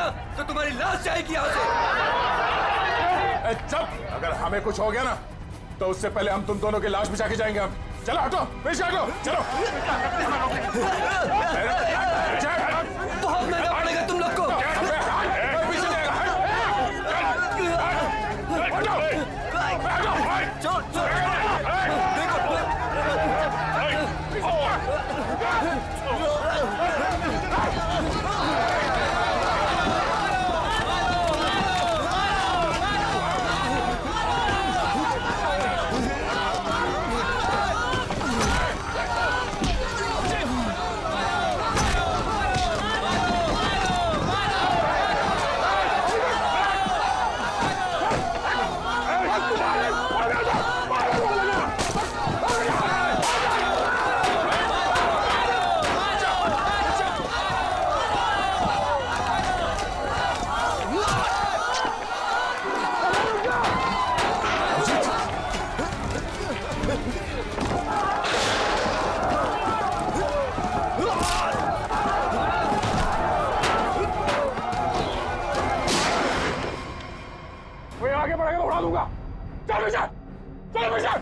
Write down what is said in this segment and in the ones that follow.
ना तो तुम्हारी लाश जाएगी यहाँ से। चुप! अगर हमें कुछ हो गया ना तो उससे पहले हम तुम दोनों की लाश बिछा के जाएंगे हम। चलो हटो, पीछे हटो, चलो। बहुत महंगा पड़ेगा तुम लोग को। आगे बढ़ेगा तो उड़ा दूंगा। चल पीछे, चल पीछे।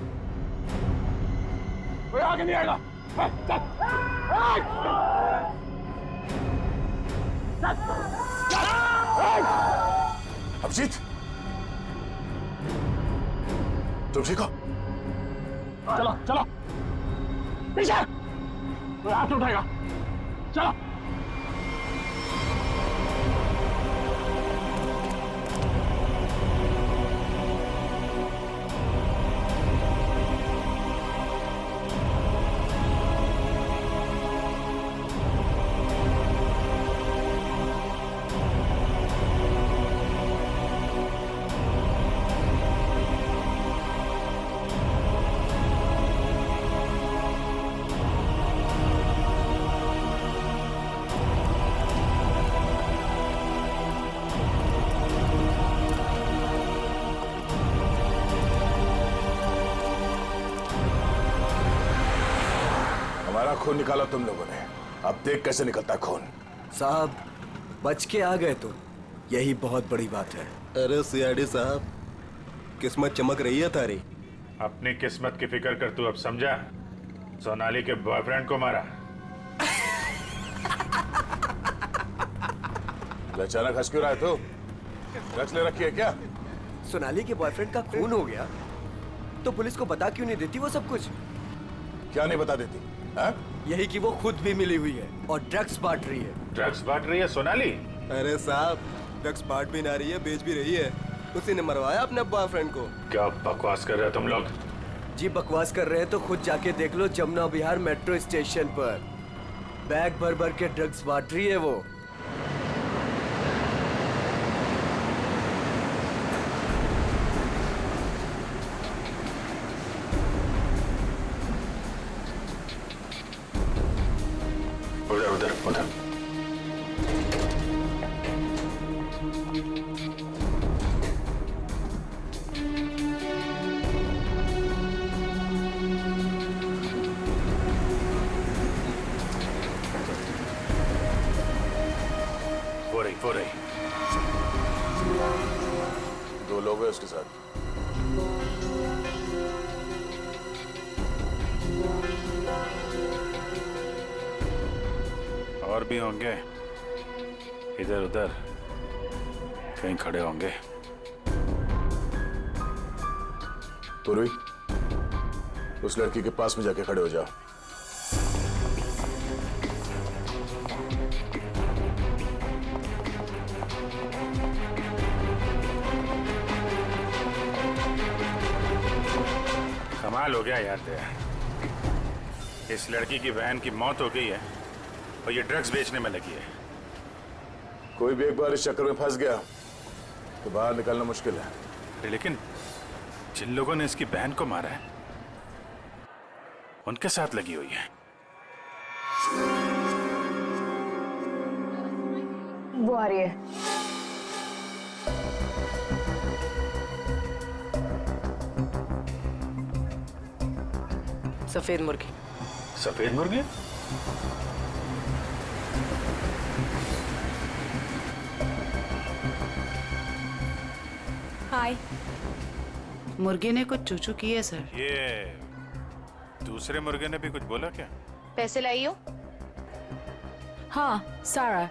कोई आगे नहीं आएगा। चल। अभिजीत, तुम ठीक हो? चलो चलो पीछे। कोई हाथ उठाएगा। चलो। हमारा खून निकाला तुम लोगों ने, अब देख कैसे निकलता खून। साहब बच के आ गए तो यही बहुत बड़ी बात है। अरे सीआईडी साहब, किस्मत चमक रही है तारी। अपनी किस्मत की फिक्र कर, तू अब समझा? सोनाली के बॉयफ्रेंड को मारा। अचानक हंस क्यों रहा है तू? रच ले रखी है क्या? सोनाली के बॉयफ्रेंड का खून हो गया तो पुलिस को बता क्यों नहीं देती वो सब कुछ? क्या नहीं बता देती? हाँ? यही कि वो खुद भी मिली हुई है और ड्रग्स बांट रही है। ड्रग्स बांट रही है सोनाली? अरे साहब, ड्रग्स बांट भी ना रही है, बेच भी रही है। उसी ने मरवाया अपने बॉयफ्रेंड को। क्या बकवास कर रहे हो तुम लोग? जी बकवास कर रहे हैं तो खुद जाके देख लो, जमुना विहार मेट्रो स्टेशन पर बैग भर भर के ड्रग्स बांट रही है वो। उधर उधर उधर। वो रही। दो लोग हैं उसके साथ। और भी होंगे, इधर उधर कहीं खड़े होंगे। पूर्वी, उस लड़की के पास में जाके खड़े हो जाओ। कमाल हो गया यार तेरा। इस लड़की की बहन की मौत हो गई है और ये ड्रग्स बेचने में लगी है। कोई भी एक बार इस चक्कर में फंस गया तो बाहर निकलना मुश्किल है। लेकिन जिन लोगों ने इसकी बहन को मारा है उनके साथ लगी हुई है। वो आ रही है। सफेद मुर्गी। सफेद मुर्गी? हाय। मुर्गे ने कुछ चूचू की है सर। ये दूसरे मुर्गे ने भी कुछ बोला क्या? पैसे लाई हो? हाँ, सारा।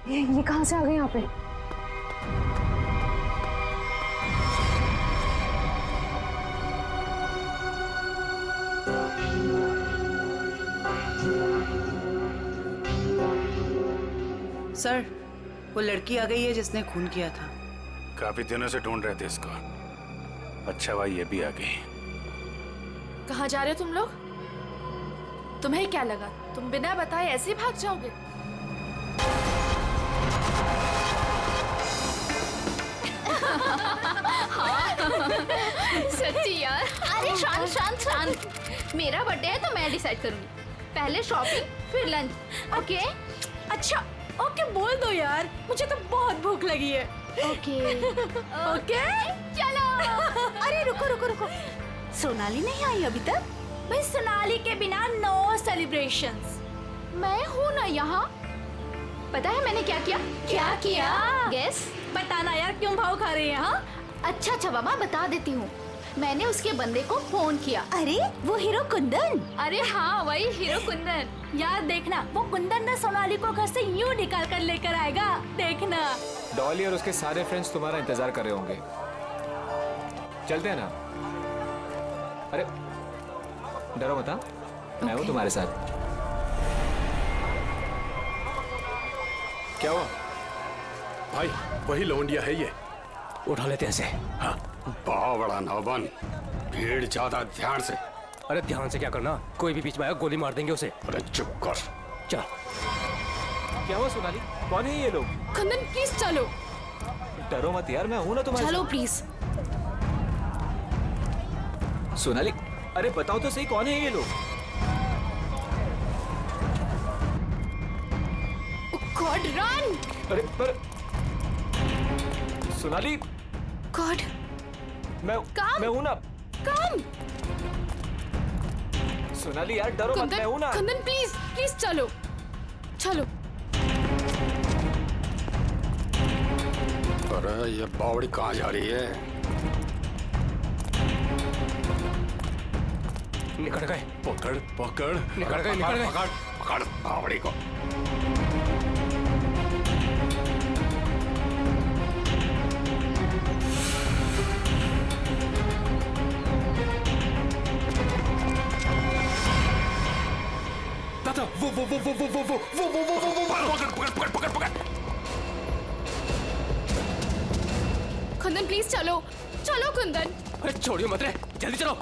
ये कहाँ से आ गए यहाँ पे? सर, वो लड़की आ गई है जिसने खून किया था। काफी दिनों से ढूंढ रहे थे इसको। अच्छा भाई ये भी आ गई। कहाँ जा रहे हो तुम लोग? तुम्हें क्या लगा तुम बिना बताए ऐसे ही भाग जाओगे? सच्ची यार। अरे शांत शांत शांत, मेरा बर्थडे है तो मैं डिसाइड करूंगी। पहले शॉपिंग फिर लंच, ओके? अच्छा, ओके बोल दो यार, मुझे तो बहुत भूख लगी है। ओके ओके चलो। अरे रुको रुको रुको, सोनाली नहीं आई अभी तक? भाई सोनाली के बिना नो सेलिब्रेशंस। मैं हूँ ना यहाँ। पता है मैंने क्या किया? क्या किया? गेस। बताना यार, क्यों भाव खा रही है? हाँ अच्छा बाबा बता देती हूँ। मैंने उसके बंदे को फोन किया। अरे वो हीरो कुंदन। अरे हाँ वही हीरो कुंदन। यार देखना, वो कुंदन ना सोनाली को घर से यूं निकाल कर लेकर आएगा, देखना। डॉली और उसके सारे फ्रेंड्स तुम्हारा इंतजार कर रहे होंगे। चलते हैं ना? अरे डरो मत, मैं हूँ तुम्हारे साथ। क्या हुआ भाई? वही लौंडिया है ये। उठा लेते हैं इसे। हाँ बड़ा नौबन, भीड़ ज्यादा, ध्यान से। अरे ध्यान से क्या करना, कोई भी बीच में आया गोली मार देंगे उसे। अरे चुप कर। चल। क्या हुआ सोनाली, कौन है ये लोग? कुंदन प्लीज चलो। डरो मत यार, मैं हूं ना तुम्हारे चलो साथ। प्लीज। सोनाली अरे बताओ तो सही, कौन है ये लोग? God run. अरे पर सोनाली, गॉड मैं हूं ना। कम। सोनाली यार डरो मत, मैं हूं ना। कुंदन प्लीज प्लीज चलो चलो। अरे ये बावड़ी कहाँ जा रही है? निकल गए। पकड़ पकड़ निकल गए, निकल गए। पकड़ पकड़ बावड़ी को। दादा वो पकड़ पकड़ पकड़ पकड़ पकड़। कुंदन प्लीज चलो चलो कुंदन। अरे छोड़ियो मत रे, जल्दी चलो।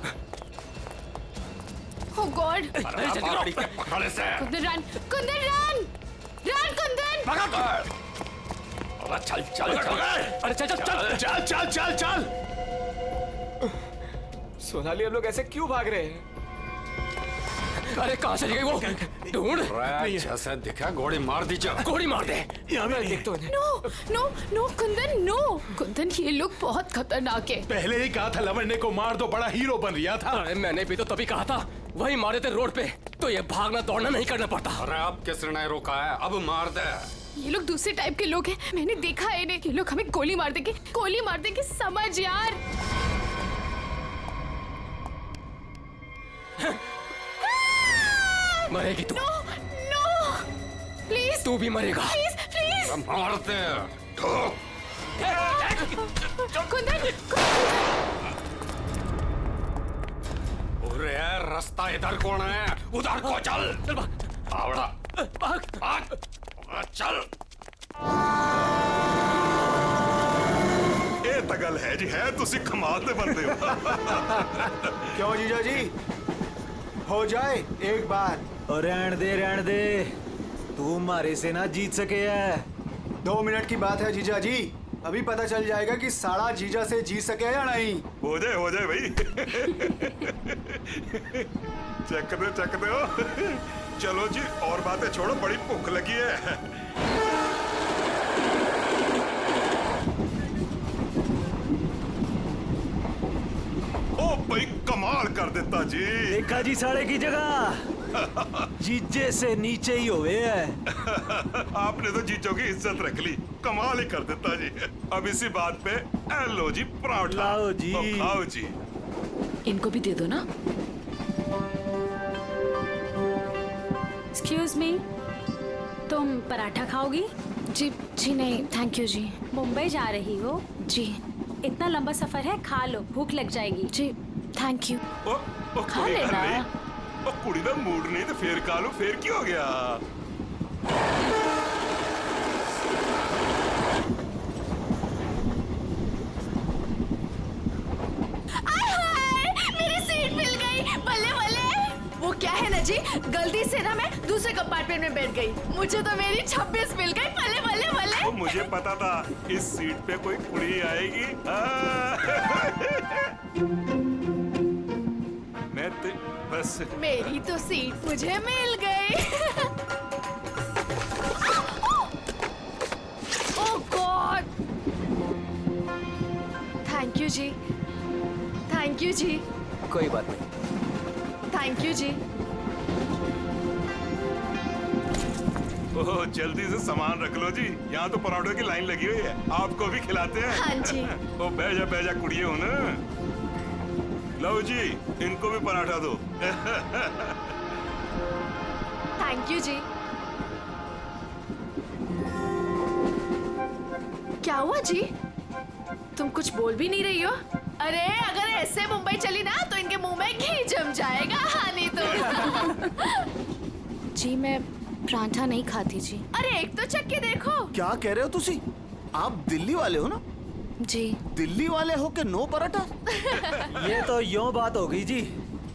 ओ गॉड। अरे बावड़ी के पकड़ से। Kundan run, Kundan run, run Kundan. पकड़। अरे चल चल चल। अरे चल चल चल चल चल चल चल। सोनाली हम लोग ऐसे क्यों भाग रहे हैं? अरे कहाँ चली गई वो? ढूंढ। जैसे दिखा गोली मार दीजिए। गोली मार दे। मैं देखता हूँ। No no no Kundan no. Kundan ये लोग बहुत खतरनाक है। पहले ही कहा था लवंडे को मार दो, बड़ा हीरो बन रहा था। अरे मैंने भी तो तभी कहा था, वही मारे थे रोड पे, तो ये भागना दौड़ना नहीं करना पड़ता। अरे अब किसने नहीं रोका है? अब मार दे। ये लोग दूसरे टाइप के लोग हैं, मैंने देखा है इन्हें। ये लोग हमें गोली मार देंगे, गोली मार देंगे, समझ यार। मरेगी तू। No no please. तू भी मरेगा। Please please. मार दे। कुंदन अरे रास्ता इधर कौन है? उधर को चल। चल भाग। आवड़ा भाग। भाग। चल। ਇਹ ਤਾਂ ਗੱਲ ਹੈ ਜੀ, ਹੈ ਤੁਸੀਂ ਕਮਾਲ ਦੇ ਬੰਦੇ ਹੋ। क्यों जीजा जी, हो जाए एक बार। रहन दे, तू मारे से ना जीत सके है। 2 मिनट की बात है जीजा जी, अभी पता चल जाएगा कि साड़ा जीजा से जीत सके या नहीं। ਹੋ ਜਾਏ ਭਾਈ। ਚੱਕਦੇ ਹੋ। चलो जी, और बातें छोड़ो, बड़ी भूख लगी है। ओ भाई, कमाल कर देता जी। देखा जी साड़े की जगह जीजे से नीचे ही हुए है। आपने तो जीजों की इज्जत रख ली, कमाल ही कर देता जी। अब इसी बात पे लो जी पराठा। लाओ जी। तो खाओ जी। इनको भी दे दो ना। एक्सक्यूज मी, तुम पराठा खाओगी? जी जी नहीं, थैंक यू जी। मुंबई जा रही हो? जी। इतना लंबा सफर है, खा लो, भूख लग जाएगी। जी थैंक यू। ओ खा कोई लेना। गल नहीं। ओ कुड़ी दा मूड नहीं तो फिर खा लो, फिर क्या हो गया? मेरी सीट मिल गई, बल्ले बल्ले। वो क्या है ना जी, गलती से ना मैं दूसरे कंपार्टमेंट में बैठ गई, मुझे तो मेरी 26 मिल गई, बल्ले बल्ले बल्ले। तो मुझे पता था इस सीट पे कोई कुड़ी आएगी। मैं तो बस मेरी तो सीट मुझे मिल गई। Oh god, thank you ji, thank you ji, कोई बात नहीं। थैंक यू जी। ओह, जल्दी से सामान रख लो जी, यहाँ तो पराठों की लाइन लगी हुई है, आपको भी खिलाते हैं। हाँ जी। ओ बैजा कुड़िए हो ना। लो जी, इनको भी पराठा दो। थैंक यू जी। क्या हुआ जी, तुम कुछ बोल भी नहीं रही हो? अरे अगर ऐसे मुंबई चली ना तो इनके मुंह में घी जम जाएगा। हाँ नहीं तो। जी मैं पराठा नहीं खाती जी। अरे एक तो चख के देखो। क्या कह रहे हो तुसी? आप दिल्ली वाले हो ना? जी। दिल्ली वाले हो के नो पराठा? ये तो यूं बात होगी जी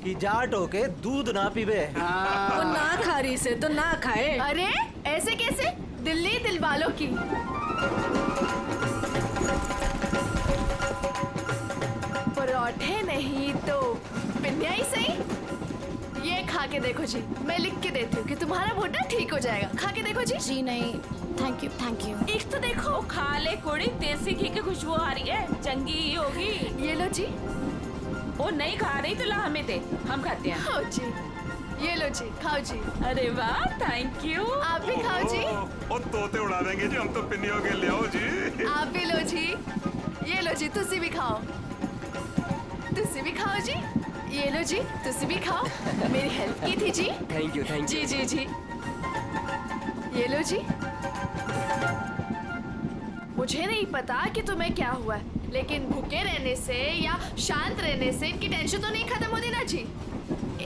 कि जाट हो के दूध ना पीवे। वो ना खा रही से तो ना खाए। अरे ऐसे कैसे, दिल्ली दिल वालों की। पराठे नहीं तो पिन्या ही सही। ये खा के देखो जी, मैं लिख के देती हूँ कि तुम्हारा घुटना ठीक हो जाएगा। खा के देखो जी। जी नहीं, थैंक यू थैंक यू। एक तो देखो। खा ले कोड़ी, देसी घी की खुशबू आ रही है, चंगी ही होगी। ये लो जी। वो नहीं खा रही तो ला हमें दे, हम खाते हैं। खाओ जी, ये लो जी, खाओ जी। अरे वाह, थैंक यू। आप भी खाओ जी। और तोते उड़ा देंगे जी, हम तो पिन्नियों के ले आओ जी। आप भी लो जी, ये लो जी, तुसी भी खाओ, तुसी भी खाओ जी। ये लो जी, तुसी भी खाओ, मेरी हेल्प की थी जी। थैंक यू जी जी जी। ये लो जी। मुझे नहीं पता कि तुम्हें क्या हुआ है, लेकिन भूखे रहने से या शांत रहने से इनकी टेंशन तो नहीं खत्म होती ना जी।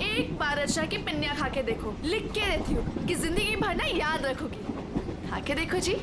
एक बार अच्छा की पिन्या खा के देखो, लिख के देती हूँ कि जिंदगी भर ना याद रखोगी। खा के देखो जी।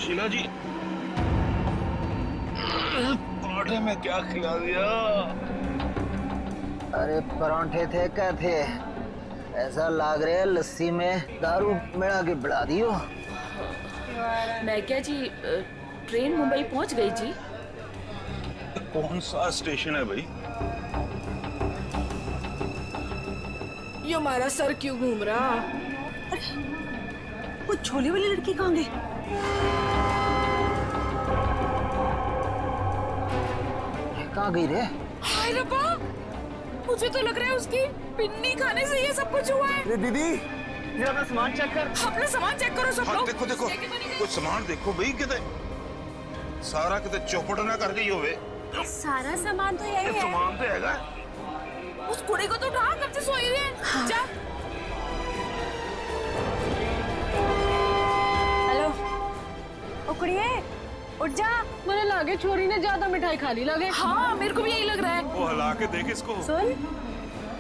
शीला जी, पराठे में क्या खिला दिया? अरे परांठे थे क्या थे? ऐसा लाग रहा है लस्सी में दारू मिला के बढ़ा दियो। मैं क्या जी, ट्रेन मुंबई पहुंच गई जी। कौन सा स्टेशन है भाई? ये हमारा सर क्यों घूम रहा? वो झोले वाली लड़की कहाँ गई? कहाँ गई रे? हाय रब्बा, मुझे तो लग रहा है उसकी पिन्नी खाने से ये सब कुछ हुआ है। दीदी ये अपना सामान चेक कर। अपना सामान चेक करो सब लोग। देखो देखो कुछ सामान देखो भाई, किते सारा किते चौपट ना कर गई होवे। सारा सामान तो यही है। सामान तो हैगा। उस कुड़ी को तो उठा, कब से सोई हुई है। हाँ। जा। हेलो, ओ कुड़िए, उठ जा। मुझे लगे छोरी ने ज्यादा मिठाई खा ली लगे। हाँ, मेरे को भी यही लग रहा है। वो हिला के देख इसको। सुन,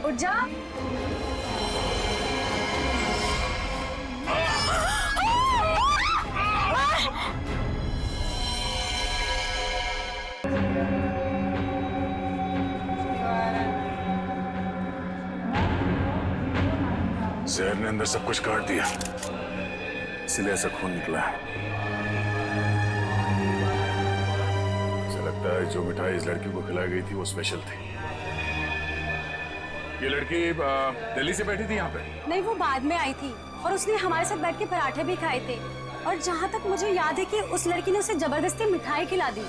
उठ जा। जहर ने अंदर सब कुछ काट दिया, इसलिए ऐसा खून निकला है। मुझे लगता है जो मिठाई इस लड़की को खिलाई गई थी वो स्पेशल थी। ये लड़की दिल्ली से बैठी थी यहाँ पे? नहीं, वो बाद में आई थी और उसने हमारे साथ बैठ के पराठे भी खाए थे। और जहाँ तक मुझे याद है कि उस लड़की ने उसे जबरदस्ती मिठाई खिला दी।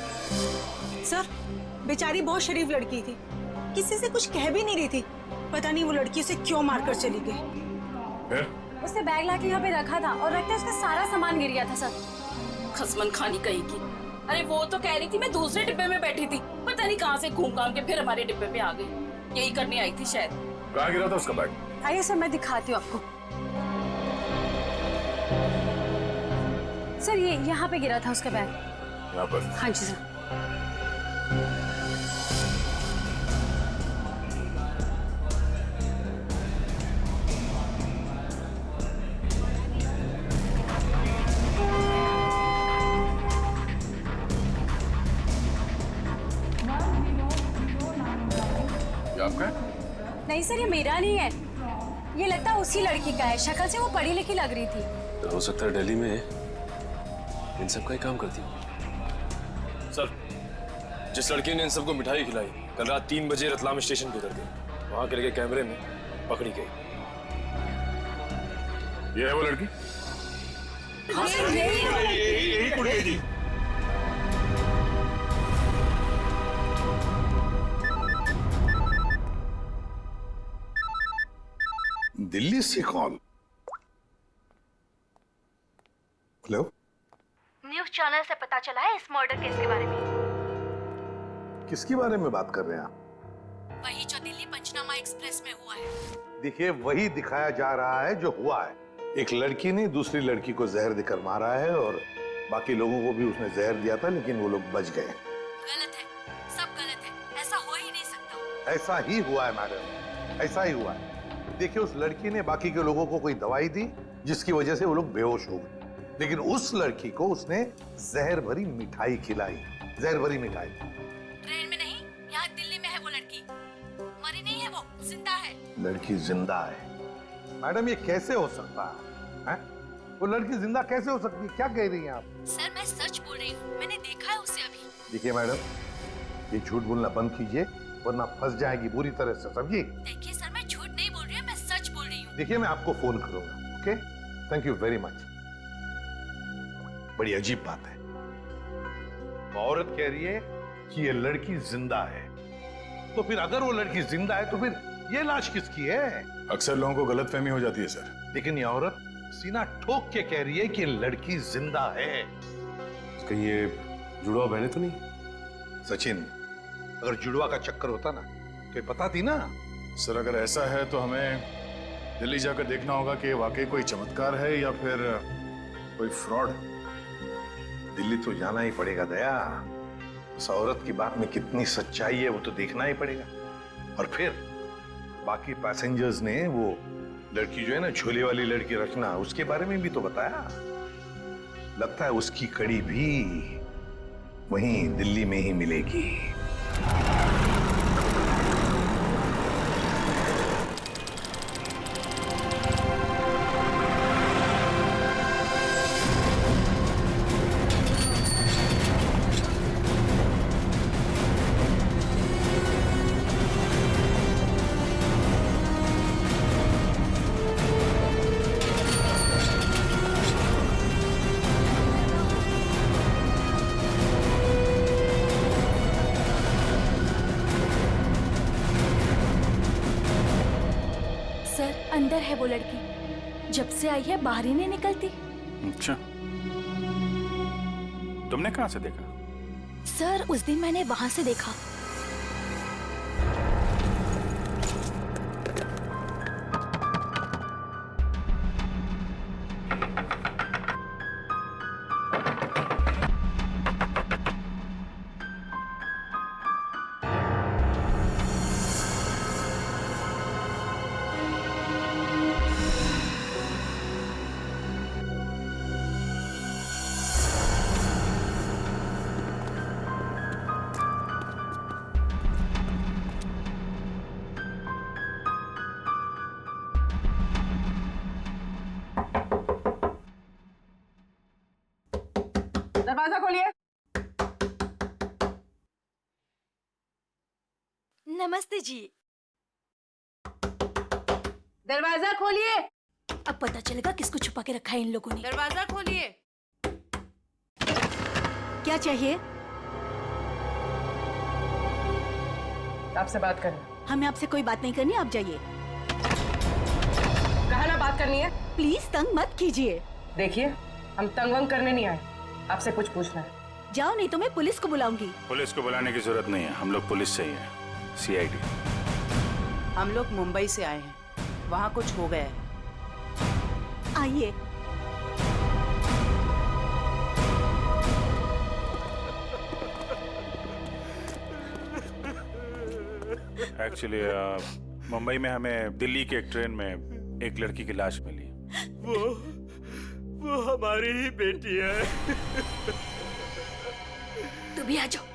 सर, बेचारी बहुत शरीफ लड़की थी, किसी से कुछ कह भी नहीं रही थी। पता नहीं वो लड़की उसे क्यों मारकर चली गई। उसने बैग लाके यहाँ पे रखा था और रखते उसका सारा सामान गिर गया था सर। खसमन खानी कहीं की। अरे वो तो कह रही थी मैं दूसरे डिब्बे में बैठी थी, पता नहीं कहाँ से घूम घाम के फिर हमारे डिब्बे पे आ गई। यही करने आई थी शायद। कहाँ गिरा था उसका बैग? आइए सर, मैं दिखाती हूँ आपको। सर, ये यहाँ पे गिरा था उसका बैग। यहाँ पर? हाँ जी सर। आपका? नहीं सर, ये मेरा नहीं है, ये लगता है उसी लड़की का है। शक्ल से वो पढ़ी लिखी लग रही थी। तो हो सकता है दिल्ली में इन सब का ही काम करती हो। सर, जिस लड़की ने इन सबको मिठाई खिलाई कल रात 3 बजे रतलाम स्टेशन पे उतर गई, वहां के लगे कैमरे में पकड़ी गई। ये है वो लड़की? यही कुड़ी जी। दिल्ली से कॉल। हेलो, न्यूज़ चैनल से पता चला है इस मर्डर केस के बारे में। किसके बारे में बात कर रहे हैं आप? वही जो दिल्ली पंचनामा एक्सप्रेस में हुआ है। देखिए, वही दिखाया जा रहा है जो हुआ है। एक लड़की ने दूसरी लड़की को जहर देकर मारा है और बाकी लोगों को भी उसने जहर दिया था, लेकिन वो लोग बच गए। गलत है, सब गलत है, ऐसा हो ही नहीं सकता। ऐसा ही हुआ है मैडम, ऐसा ही हुआ है। देखिए, उस लड़की ने बाकी के लोगों को कोई दवाई दी जिसकी वजह से वो लोग बेहोश हो गए, लेकिन उस लड़की को उसने जहर भरी मिठाई खिलाई। जहर भरी मिठाई। ट्रेन में नहीं, यहाँ दिल्ली में है वो लड़की। मरी नहीं है, वो जिंदा है। लड़की जिंदा है? मैडम, ये कैसे हो सकता है? वो लड़की जिंदा कैसे हो सकती है? क्या कह रही हैं आप? सर, मैं सच बोल रही हूँ, मैंने देखा है उसे अभी। देखिए मैडम, ये झूठ बोलना बंद कीजिए वरना फंस जाएगी बुरी तरह से, समझिए? देखिए सर, मैं झूठ नहीं बोल रही हूँ, मैं सच बोल रही हूँ। देखिए, मैं आपको फोन करूंगा, okay? Thank you very much. बड़ी अजीब बात है, वो औरत कह रही है कि ये लड़की जिंदा है, तो फिर अगर वो लड़की जिंदा है तो फिर ये लाश किसकी है? अक्सर लोगों को गलतफहमी हो जाती है सर। लेकिन ये औरत सीना ठोक के कह रही है कि लड़की जिंदा है। कहीं ये जुड़वा बहने तो नहीं? सचिन, अगर जुड़वा का चक्कर होता ना तो ये बताती ना। सर, अगर ऐसा है तो हमें दिल्ली जाकर देखना होगा कि वाकई कोई चमत्कार है या फिर कोई फ्रॉड। दिल्ली तो जाना ही पड़ेगा दया। उस औरत की बात में कितनी सच्चाई है वो तो देखना ही पड़ेगा। और फिर बाकी पैसेंजर्स ने वो लड़की जो है ना, झोले वाली लड़की रचना, उसके बारे में भी तो बताया। लगता है उसकी कड़ी भी वहीं दिल्ली में ही मिलेगी। अंदर है वो लड़की। जब से आई है बाहर ही नहीं निकलती। अच्छा, तुमने कहाँ से देखा? सर उस दिन मैंने वहां से देखा। दरवाजा खोलिए। नमस्ते जी। दरवाजा खोलिए। अब पता चलेगा किसको छुपा के रखा है इन लोगों ने। दरवाजा खोलिए। क्या चाहिए? आपसे बात करनी। हमें आपसे कोई बात नहीं करनी, आप जाइए। कहा ना बात करनी है। प्लीज तंग मत कीजिए। देखिए, हम तंग वंग करने नहीं आए, आपसे कुछ पूछना है। जाओ नहीं तो मैं पुलिस को बुलाऊंगी। पुलिस को बुलाने की जरूरत नहीं है, हम लोग पुलिस से ही हैं, CID। हम लोग मुंबई से आए हैं, वहाँ कुछ हो गया है। आइए। एक्चुअली मुंबई में हमें दिल्ली के एक ट्रेन में एक लड़की की लाश मिली। वो हमारी ही बेटी है। तुम भी आ जाओ,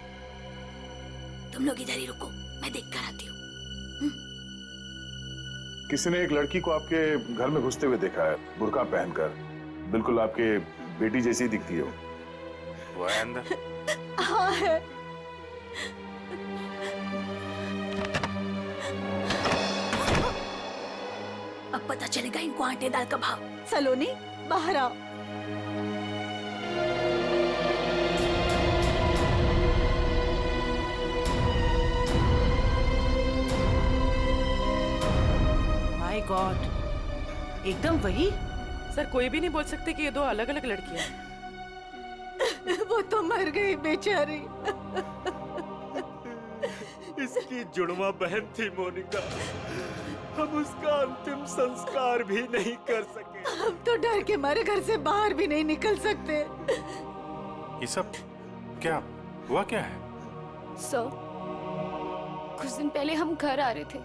तुम लोग इधर ही रुको, मैं देख कर आती हूँ। किसी ने एक लड़की को आपके घर में घुसते हुए देखा है, बुर्का पहनकर, बिल्कुल आपके बेटी जैसी ही दिखती है वो है अंदर? हाँ है। अब पता चलेगा इनको आटे दाल का भाव। सलोनी बाहर आओ। माय गॉड, एकदम वही। सर कोई भी नहीं बोल सकते कि ये दो अलग अलग लड़कियां हैं। वो तो मर गई बेचारी। इसकी जुड़वा बहन थी मोनिका। हम उसका अंतिम संस्कार भी नहीं कर सके। हम तो डर के मारे घर से बाहर भी नहीं निकल सकते। ये सब क्या हुआ, क्या है? कुछ दिन पहले हम घर आ रहे थे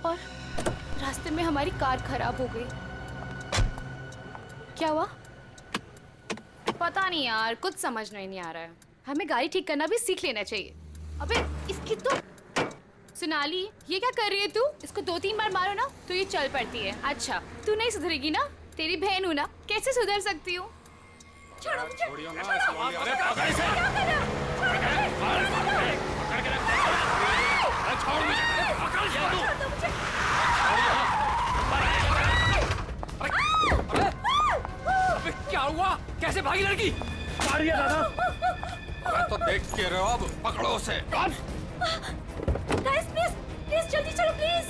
और रास्ते में हमारी कार खराब हो गई। क्या हुआ? पता नहीं यार, कुछ समझ नहीं आ रहा है। हमें गाड़ी ठीक करना भी सीख लेना चाहिए। अबे इसकी तो सोनाली, ये क्या कर रही है तू? इसको 2-3 बार मारो ना तो ये चल पड़ती है। अच्छा तू नहीं सुधरेगी ना, तेरी बहन हूँ ना, कैसे सुधर सकती हूँ? छोड़ो मुझे। क्या हुआ? कैसे भागी लड़की? मारिए दादा। मैं तो देख के रहो, अब पकड़ो उसे। गाइस प्लीज प्लीज जल्दी चलो प्लीज।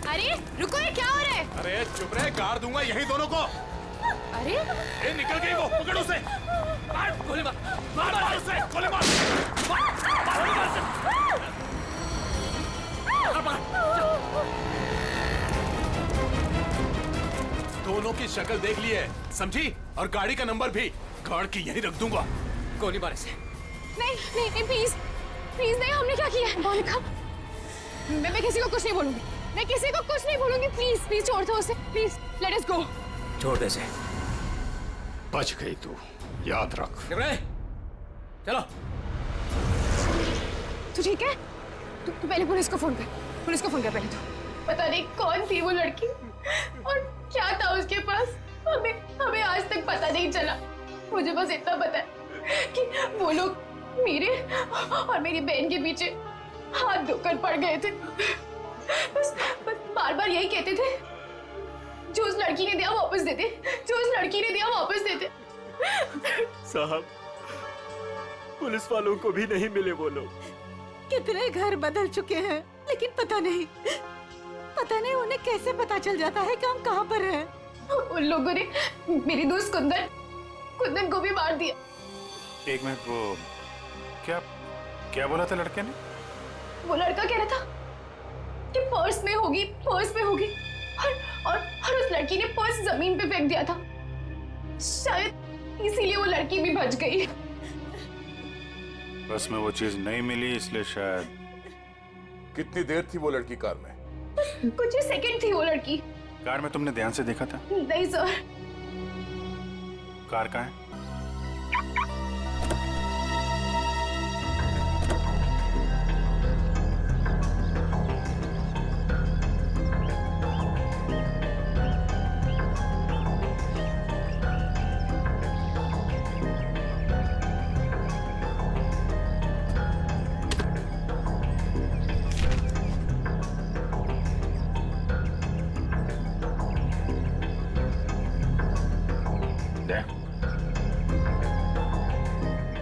अरे रुको, ये क्या हो रहा है? अरे चुप रहे, गाड़ दूंगा यही दोनों को। अरे ए, निकल गई वो, पकड़ उसे। मार गोली मार, मार उसे, गोली मार। दोनों की शक्ल देख ली है, समझी? और गाड़ी का नंबर भी गाड़ के यहीं रख दूंगा। गोली मार इसे। नहीं नहीं प्लीज प्लीज नहीं, हमने क्या किया है? मोनिका, मैं किसी को कुछ नहीं बोलूंगी, मैं किसी को कुछ नहीं बोलूंगी। प्लीज प्लीज छोड़ दो उसे, प्लीज लेट अस गो। छोड़ दे से। बच गई तू, याद रख। चलो। तू ठीक है? तू पहले पुलिस को फोन कर, पुलिस को फोन कर पहले। तू पता नहीं कौन थी वो लड़की और क्या था उसके पास, हमें आज तक पता नहीं चला। मुझे बस इतना पता है कि वो लोग मेरे और मेरी बहन के पीछे हाथ धोकर पड़ गए थे। बस बार बार यही कहते थे, जो उस लड़की ने दिया वापस देते, जो उस लड़की ने दिया वापस देते। साहब, पुलिस वालों को भी नहीं मिले वो लोग। कितने घर बदल चुके हैं, लेकिन पता नहीं उन्हें कैसे पता चल जाता है कि हम कहाँ पर हैं। उन लोगों ने मेरी दोस्त कुंदन को भी मार दिया। एक मिनट, वो क्या क्या बोला था लड़के ने? वो लड़का कह रहा था कि पर्स में होगी और उस लड़की ने पर्स जमीन पे फेंक दिया था। शायद इसीलिए वो लड़की भी बच गई। बस में वो चीज नहीं मिली इसलिए शायद। कितनी देर थी वो लड़की कार में? कुछ ही सेकंड थी वो लड़की। कार में तुमने ध्यान से देखा था? नहीं सर। कार कहाँ है?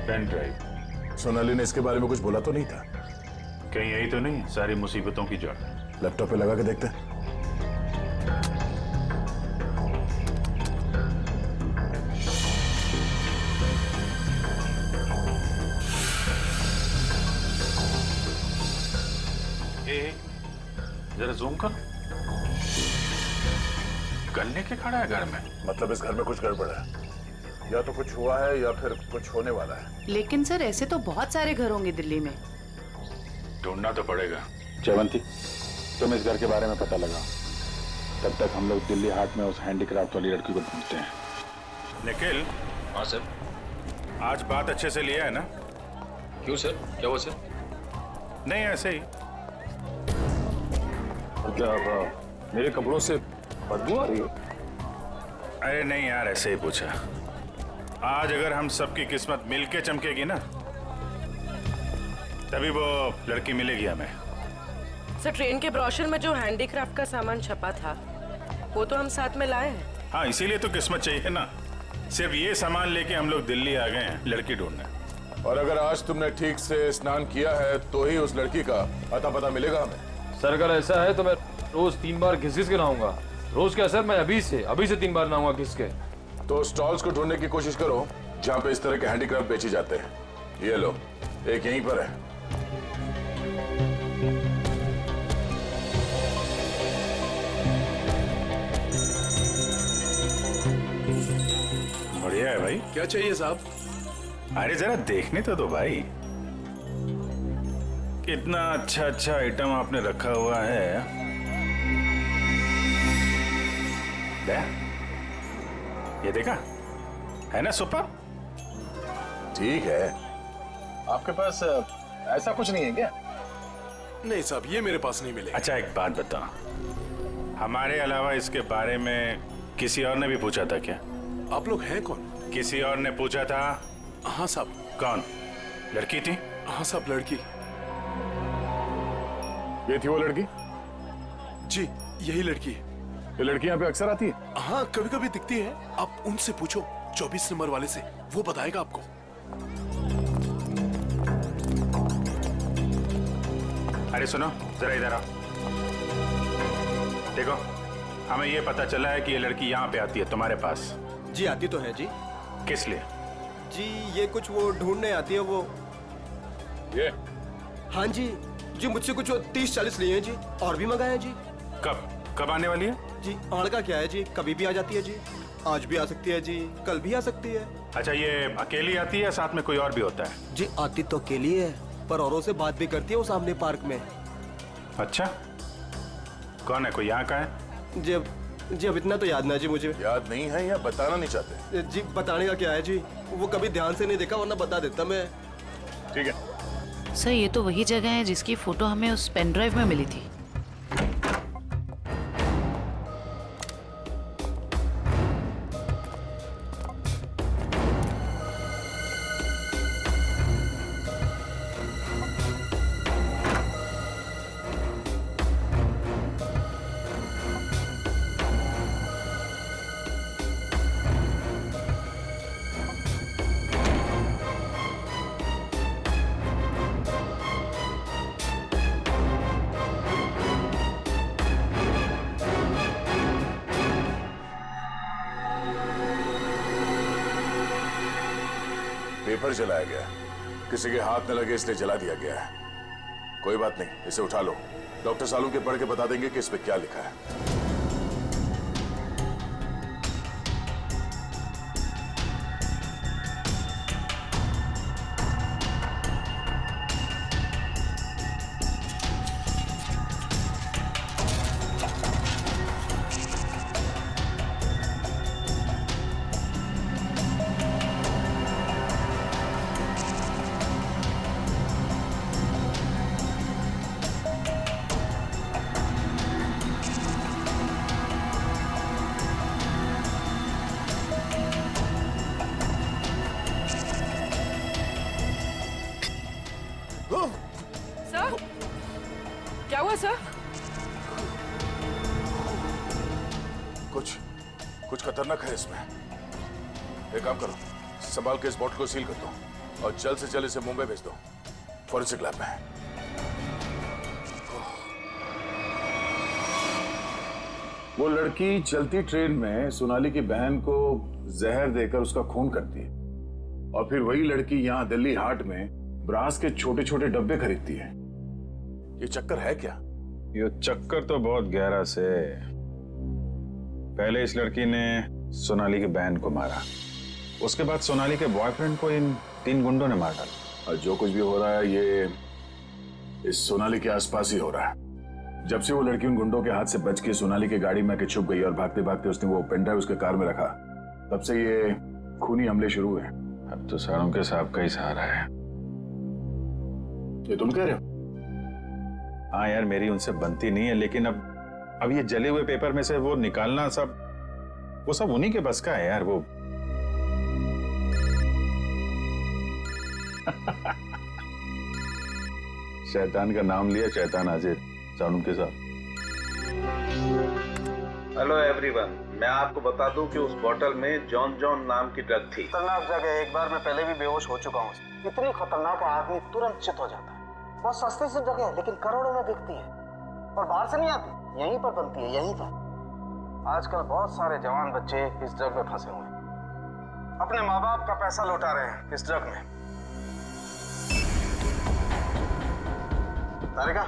Pen drive. सोनाली ने इसके बारे में कुछ बोला तो नहीं था? कहीं यही तो नहीं सारी मुसीबतों की जड़? लैपटॉप पे लगा के देखते हैं। जरा जूम कर। गन लेके खड़ा है घर में? मतलब इस घर में कुछ गड़बड़ है, या तो कुछ हुआ है या फिर कुछ होने वाला है। लेकिन सर ऐसे तो बहुत सारे घर होंगे दिल्ली में। ढूंढना तो पड़ेगा। जयवंती, तुम इस घर के बारे में पता लगाओ, तब तक हम लोग दिल्ली हाट में उस हैंडीक्राफ्ट वाली लड़की को ढूंढते हैं। निखिल। हाँ सर। आज बात अच्छे से लिया है ना? क्यों सर, क्या हुआ सर? नहीं ऐसे ही। क्या मेरे कपड़ों से बदबू आ रही है? अरे नहीं यार, ऐसे ही पूछा। आज अगर हम सबकी किस्मत मिलके चमकेगी ना, तभी वो लड़की मिलेगी हमें। सर, ट्रेन के ब्रोशर में जो हैंडीक्राफ्ट का सामान छपा था वो तो हम साथ में लाए हैं। हाँ, इसीलिए तो किस्मत चाहिए ना। सिर्फ ये सामान लेके हम लोग दिल्ली आ गए हैं लड़की ढूंढने। और अगर आज तुमने ठीक से स्नान किया है तो ही उस लड़की का अता पता मिलेगा हमें। सर अगर ऐसा है तो मैं रोज 3 बार घिस के नहाऊंगा। रोज क्या सर, मैं अभी से 3 बार नहाऊंगा घिस के। तो स्टॉल्स को ढूंढने की कोशिश करो जहाँ पे इस तरह के हैंडीक्राफ्ट बेचे जाते हैं। ये लो, एक यहीं पर है। बढ़िया है भाई। क्या चाहिए साहब? अरे जरा देखने तो दो भाई, कितना अच्छा अच्छा आइटम आपने रखा हुआ है। ये देखा है ना, सुपर। ठीक है, आपके पास ऐसा कुछ नहीं है क्या? नहीं साहब, ये मेरे पास नहीं मिलेगा। अच्छा एक बात बता, हमारे अलावा इसके बारे में किसी और ने भी पूछा था क्या? आप लोग हैं कौन? किसी और ने पूछा था? हाँ साहब। कौन? लड़की थी? हाँ साहब, लड़की। ये थी वो लड़की? जी, यही लड़की है। ये लड़की यहाँ पे अक्सर आती है? हाँ, कभी कभी दिखती है। आप उनसे पूछो, 24 नंबर वाले से, वो बताएगा आपको। अरे सुनो, जरा इधर आओ। देखो, हमें ये पता चला है कि ये लड़की यहाँ पे आती है तुम्हारे पास। जी आती तो है जी। किस लिए? जी ये कुछ वो ढूंढने आती है वो। ये? हाँ जी, जी मुझसे कुछ 30-40 लिए हैं जी, और भी मंगाए हैं जी। कब आने वाली है? जी आड़ का क्या है जी, कभी भी आ जाती है जी। आज भी आ सकती है जी, कल भी आ सकती है। अच्छा, ये अकेली आती है, साथ में कोई और भी होता है? जी आती तो अकेली है, पर औरों से बात भी करती है वो सामने पार्क में। अच्छा, कौन है, कोई यहाँ का है? जी अब इतना तो याद ना जी मुझे। याद नहीं है या बताना नहीं चाहते? जी बताने का क्या है जी, वो कभी ध्यान से नहीं देखा, वरना बता देता मैं। ठीक है सर, ये तो वही जगह है जिसकी फोटो हमें उस पेन ड्राइव में मिली थी। पेपर जलाया गया, किसी के हाथ न लगे इसलिए जला दिया गया है। कोई बात नहीं, इसे उठा लो, डॉक्टर सालू के पढ़ के बता देंगे कि इस पे क्या लिखा है। सर, क्या हुआ सर? कुछ खतरनाक है इसमें। एक काम करो, संभाल के इस बॉटल को सील कर दो और जल्द से जल्द इसे मुंबई भेज दो, फॉरेंसिक लैब में। वो लड़की चलती ट्रेन में सोनाली की बहन को जहर देकर उसका खून करती है और फिर वही लड़की यहाँ दिल्ली हाट में ब्रास के छोटे छोटे डब्बे खरीदती है। ये चक्कर है क्या? ये चक्कर तो बहुत गहरा से। पहले इस लड़की ने सोनाली की बहन को मारा, उसके बाद सोनाली के बॉयफ्रेंड को इन 3 गुंडों ने मार डाला। और जो कुछ भी हो रहा है ये इस सोनाली के आसपास ही हो रहा है। जब से वो लड़की उन गुंडों के हाथ से बच के सोनाली की गाड़ी में आके छुप गई और भागते भागते उसने वो पेनड्राइव उसके कार में रखा, तब से ये खूनी हमले शुरू हुए। अब तो सारों के साहब का ही सहारा है। ये तुम कह रहे हो? हाँ यार, मेरी उनसे बनती नहीं है, लेकिन अब ये जले हुए पेपर में से वो निकालना वो सब उन्हीं के बस का है यार। वो शैतान का नाम लिया, शैतान हाजिर। सानू के साथ। हेलो एवरीवन, मैं आपको बता दूं कि उस बोतल में जॉन जॉन नाम की ड्रग थी। खतरनाक जगह, एक बार मैं पहले भी बेहोश हो चुका हूँ। इतनी खतरनाक है, आदमी तुरंत चित हो जाता है। बहुत सस्ती सी जगह है, लेकिन करोड़ों में बिकती है और बाहर से नहीं आती, यहीं पर बनती है, यहीं पर। आजकल बहुत सारे जवान बच्चे इस ड्रग में फंसे हुए हैं, अपने माँ बाप का पैसा लौटा रहे हैं इस ड्रग में। तारिका,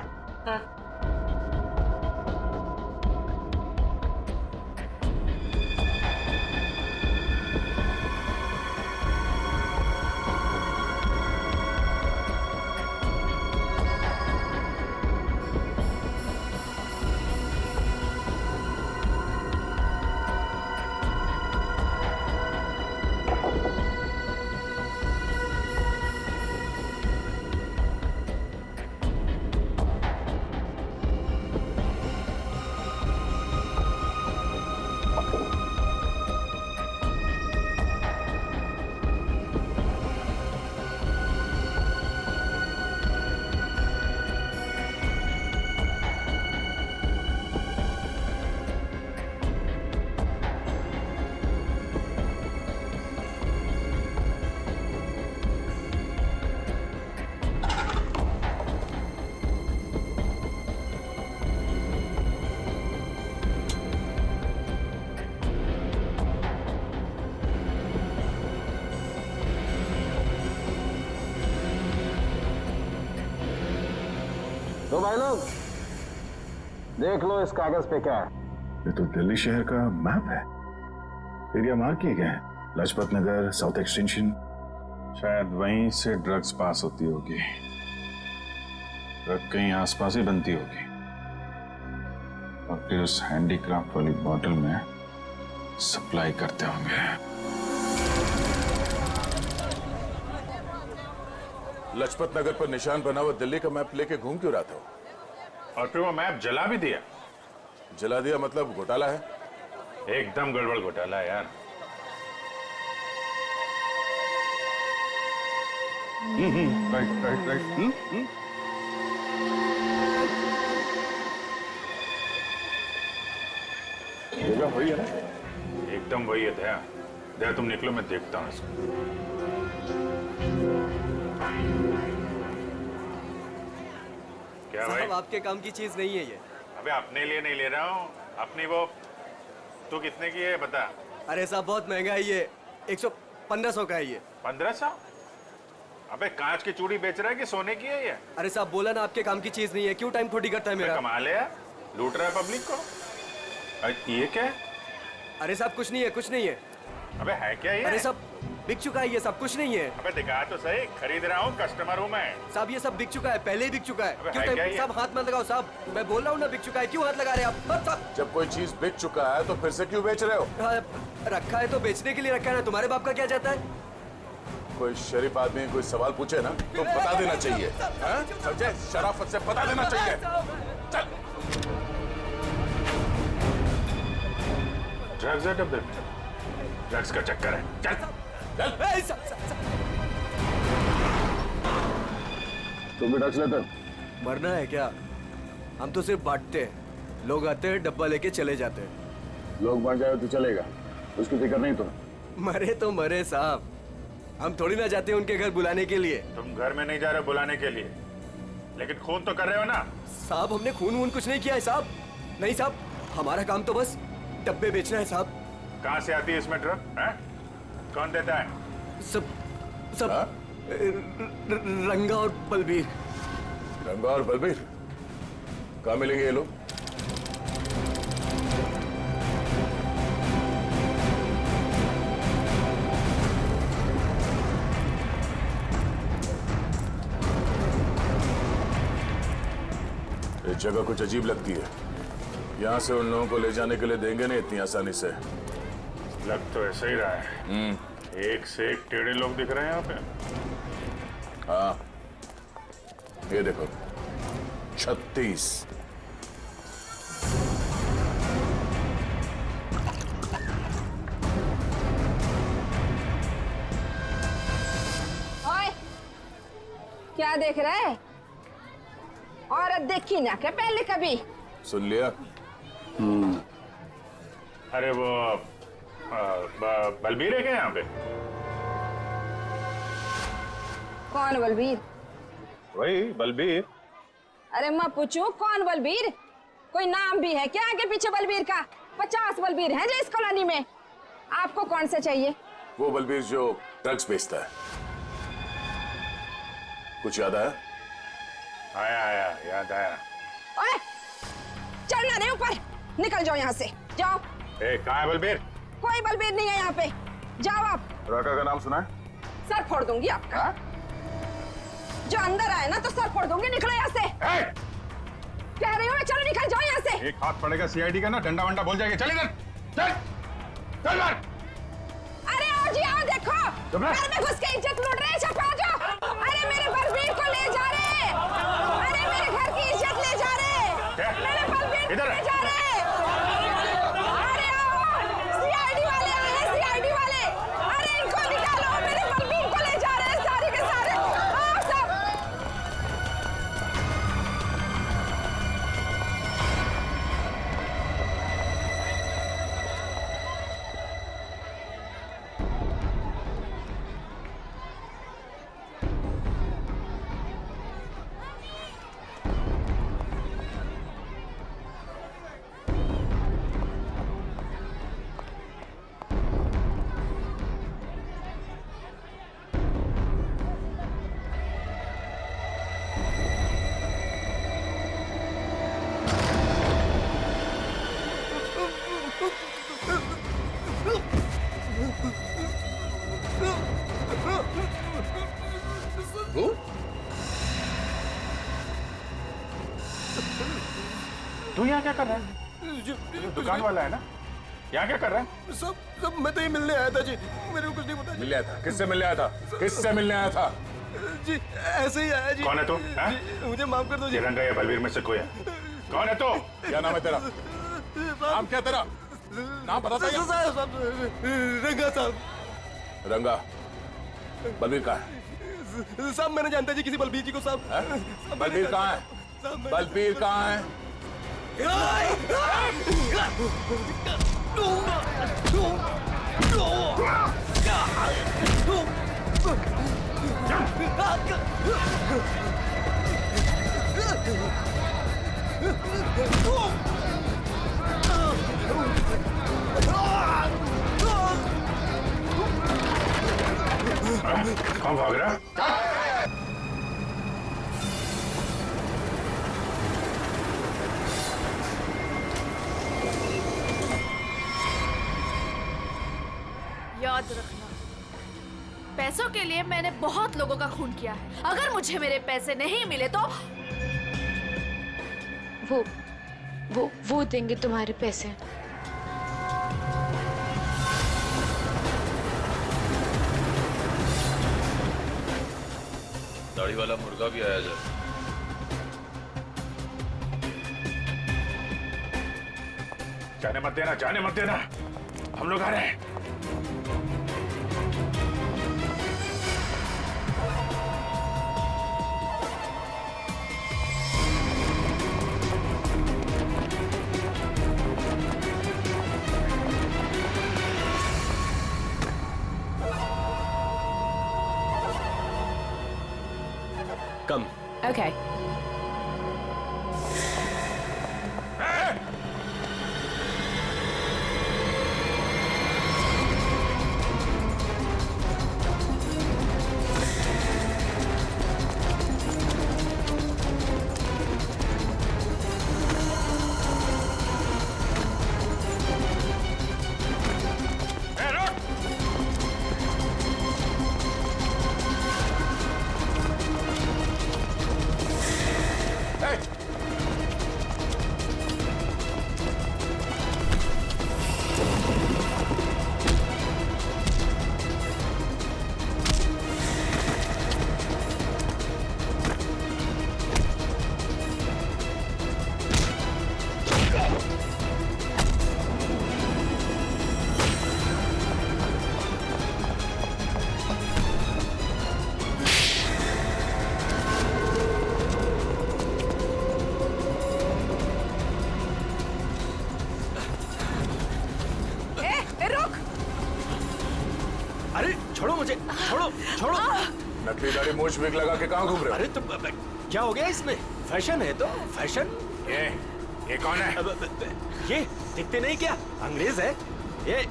तो भाई लोग देख लो इस कागज पे क्या है। ये तो दिल्ली शहर का मैप है। एरिया मार्क किए गए हैं, लाजपत नगर, साउथ एक्सटेंशन। शायद वहीं से ड्रग्स पास होती होगी। ड्रग कहीं आसपास ही बनती होगी और फिर उस हैंडीक्राफ्ट वाली बॉटल में सप्लाई करते होंगे। लाजपत नगर पर निशान बना हुआ दिल्ली का मैप लेके घूम क्यों रहा था? और फिर वो मैप जला भी दिया। जला दिया मतलब घोटाला है? एकदम गड़बड़ घोटाला है यार। Right right right. जगह वही है ना? एकदम वही है। दया दया, तुम निकलो, मैं देखता हूँ इसको। क्या भाई? साहब, आपके काम की चीज नहीं है ये। अबे अपने लिए नहीं ले रहा हूँ, अपनी वो। तू कितने की है बता? अरे साहब बहुत महंगा है ये, 100-1500 का है ये। 1500? अबे कांच की चूड़ी बेच रहा है कि सोने की है ये? अरे साहब बोला ना आपके काम की चीज नहीं है, क्यों टाइम खोटी करता है मेरा? कमाल है यार, लूट रहा है पब्लिक को। अरे ये क्या है? अरे साहब कुछ नहीं है, कुछ नहीं है। अबे है क्या ये? अरे साहब बिक चुका है ये सब, कुछ नहीं है। अबे दिखा तो सही, खरीद रहा हूँ, कस्टमर हूँ मैं। साहब ये सब बिक चुका है, पहले ही बिक चुका है। अबे क्यों है क्या टाइम ये? साहब हाथ मत लगाओ साहब, मैं बोल रहा हूँ ना बिक चुका है, क्यों हाथ लगा रहे हैं आप? साहब जब कोई चीज बिक चुका है तो फिर से क्यों बेच रहे हो? रखा है तो बेचने के लिए रखा है ना, तुम्हारे बाप का क्या जाता है? कोई शरीफ आदमी कोई सवाल पूछे ना तो बता देना चाहिए, हैं? समझे? शराफत से बता देना चाहिए। चल। ड्रग्स है डब्बे में, ड्रग्स का चक्कर है। चल चल। तुम भी ड्रग्स लेते? मरना है क्या? हम तो सिर्फ बांटते हैं, लोग आते हैं डब्बा लेके चले जाते हैं। लोग मर जाए तो चलेगा, उसकी फिक्र नहीं तुम्हें? मरे तो मरे साहब, हम थोड़ी ना जाते हैं उनके घर बुलाने के लिए। तुम घर में नहीं जा रहे बुलाने के लिए, लेकिन खून तो कर रहे हो ना? साहब हमने खून वून कुछ नहीं किया है साहब। नहीं साहब, हमारा काम तो बस डब्बे बेचना है साहब। कहाँ से आती है इसमें ड्रग? कौन देता है? सब रंगा और बलबीर। रंगा और बलबीर कहाँ मिलेंगे ये लोग? ये जगह कुछ अजीब लगती है, यहाँ से उन लोगों को ले जाने के लिए देंगे नहीं इतनी आसानी से। लग तो ऐसा ही रहा है। एक से एक टेढ़े लोग दिख रहे हैं यहाँ पे। हाँ ये देखो 36। ओए, क्या देख रहा है? औरत देखी ना क्या पहले कभी? सुन लिया? अरे वो बलबीर है क्या यहाँ पे? कौन बलबीर? वही बलबीर। अरे मैं पूछूं कौन बलबीर? कोई नाम भी है क्या आगे पीछे बलबीर का? 50 बलबीर हैं जो इस कॉलोनी में। आपको कौन सा चाहिए? वो बलबीर जो ड्रग्स बेचता है। कुछ याद आया? आया याद आया। ओए, चढ़ना नहीं ऊपर, निकल जाओ यहाँ से, जाओ। कहाँ है बलबीर? कोई बलबीर नहीं है यहाँ पे, जाओ आप। राका का नाम सुना है? सर फोड़ दूंगी आपका। जो अंदर आए ना तो सर फोड़ दूंगी, निकलो यहाँ से। कह रही हूँ चलो निकल जाओ यहाँ से। एक हाथ पड़ेगा सीआईडी का ना, डंडा वंडा बोल जाएगा। चल इधर, चल चल बाहर। अरे आओ जी आओ, देखो घर में घुस के इज्जत लूट रहे, छपा जाओ। अरे मेरे बलबीर को ले जा रहे, अरे मेरे घर की इज्जत ले जा रहे, मेरे बलबीर को ले जा रहे। अरे आओ, सीआईडी वाले आए हैं, सीआईडी वाले। अरे इनको निकालो, मेरे बलबीर को ले जा रहे हैं सारे के सारे। आओ सब। तू यहाँ क्या कर रहा है? दुकान वाला है ना, यहाँ क्या कर रहा है? सब मैं तो ही मिलने आया था जी, मेरे को कुछ नहीं पता। मिलने आया था? किससे मिलने आया था? किससे मिलने आया था? जी ऐसे ही आया जी। कौन है तू? मुझे माफ कर दो जी। रंगा या बलबीर में से कोई है? कौन है तू? क्या नाम है तेरा? नाम क्या तेरा? नाम बता दो। रंगा साहब। रंगा, बलबीर कहाँ है? साहब मैंने जानता जी किसी बलबीर जी को साहब। बलबीर कहाँ है? बलबीर कहाँ है? कौन भाग रहा? पैसों के लिए मैंने बहुत लोगों का खून किया है। अगर मुझे मेरे पैसे नहीं मिले तो वो देंगे तुम्हारे पैसे। दाढ़ी वाला मुर्गा भी आया जाए। जाने मत देना, जाने मत देना, हम लोग आ रहे हैं। कम। Okay. अरे छोड़ो मुझे, छोड़ो छोड़ो। नकली दाढ़ी मूछ विग लगा के कहाँ घूम रहे हो? अरे तुम क्या हो गया इसमें? फैशन है तो फैशन। ये कौन है? ये दिखते नहीं क्या? अंग्रेज है ये।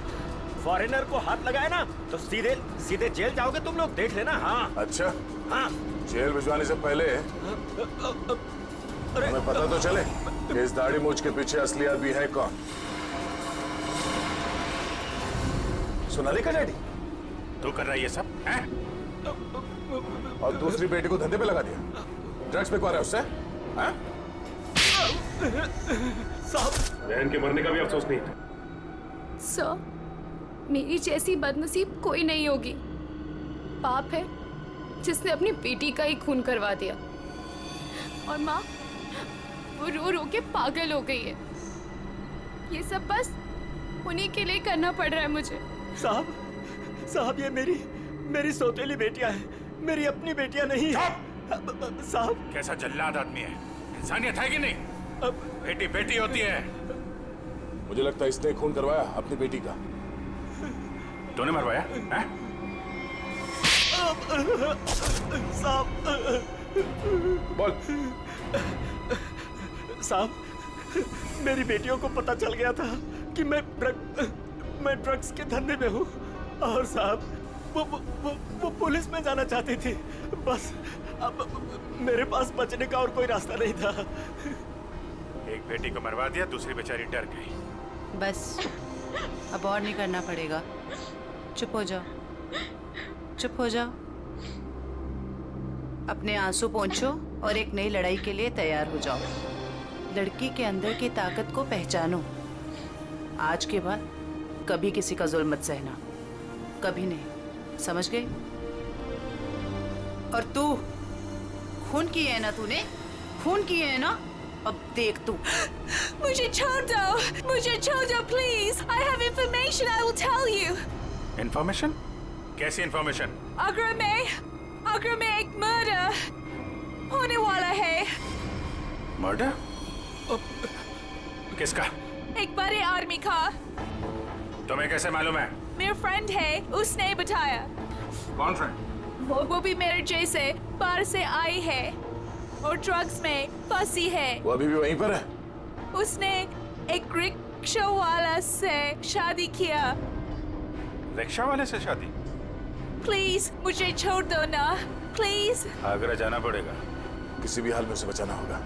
फॉरेनर को हाथ लगाए ना तो सीधे सीधे जेल जाओगे तुम लोग, देख लेना। हाँ अच्छा, हाँ। जेल भिजवाने से पहले हमें पता तो चले कि इस दाढ़ी मूछ के पीछे असली आदमी है कौन। सोनाली का डैडी तू कर रहा है ये सब हैं? और दूसरी बेटी को धंधे पे लगा दिया, ड्रग्स बिकवा रहा है उससे, हैं? बहन के मरने का भी अफसोस नहीं था। सर, मेरी जैसी बदनसीब कोई नहीं होगी। पाप है जिसने अपनी बेटी का ही खून करवा दिया, और माँ वो रो रो के पागल हो गई है। ये सब बस उन्हीं के लिए करना पड़ रहा है मुझे। साहब ये मेरी सौतेली बेटियां हैं, मेरी अपनी बेटियां नहीं है। साहब कैसा जल्लाद आदमी है, इंसानियत है कि नहीं? बेटी बेटी होती है। मुझे लगता है इसने खून करवाया अपनी बेटी का। तूने मरवाया हैं? बोल। साहब मेरी बेटियों को पता चल गया था कि मैं ड्रग्स के धंधे में हूँ, और साहब वो पुलिस में जाना चाहती थी। बस अब मेरे पास बचने का और कोई रास्ता नहीं था। एक बेटी को मरवा दिया, दूसरी बेचारी डर गई। बस अब और नहीं करना पड़ेगा। चुप हो जाओ, चुप हो जाओ। अपने आंसू पोंछो और एक नई लड़ाई के लिए तैयार हो जाओ। लड़की के अंदर की ताकत को पहचानो। आज के बाद कभी किसी का जुल्म मत सहना, कभी नहीं, समझ गए? और तू खून किए है ना, तूने खून किए है ना, अब देख तू। मुझे छोड़ दो, मुझे छोड़ दो please. I have information I will tell you. Information? कैसी इंफॉर्मेशन? आगरा में एक मर्डर होने वाला है। मर्डर? किसका? एक बड़े आदमी का। तुम्हें कैसे मालूम है? मेरा फ्रेंड है, उसने बताया। कौन फ्रेंड? वो भी मेरे जैसे बाहर से आई है और ड्रग्स में फंसी है। वो अभी भी वहीं पर है? उसने एक रिक्शा वाला से शादी किया। रिक्शा वाले से शादी? प्लीज मुझे छोड़ दो ना, प्लीज। आगरा जाना पड़ेगा। किसी भी हाल में उसे बचाना होगा।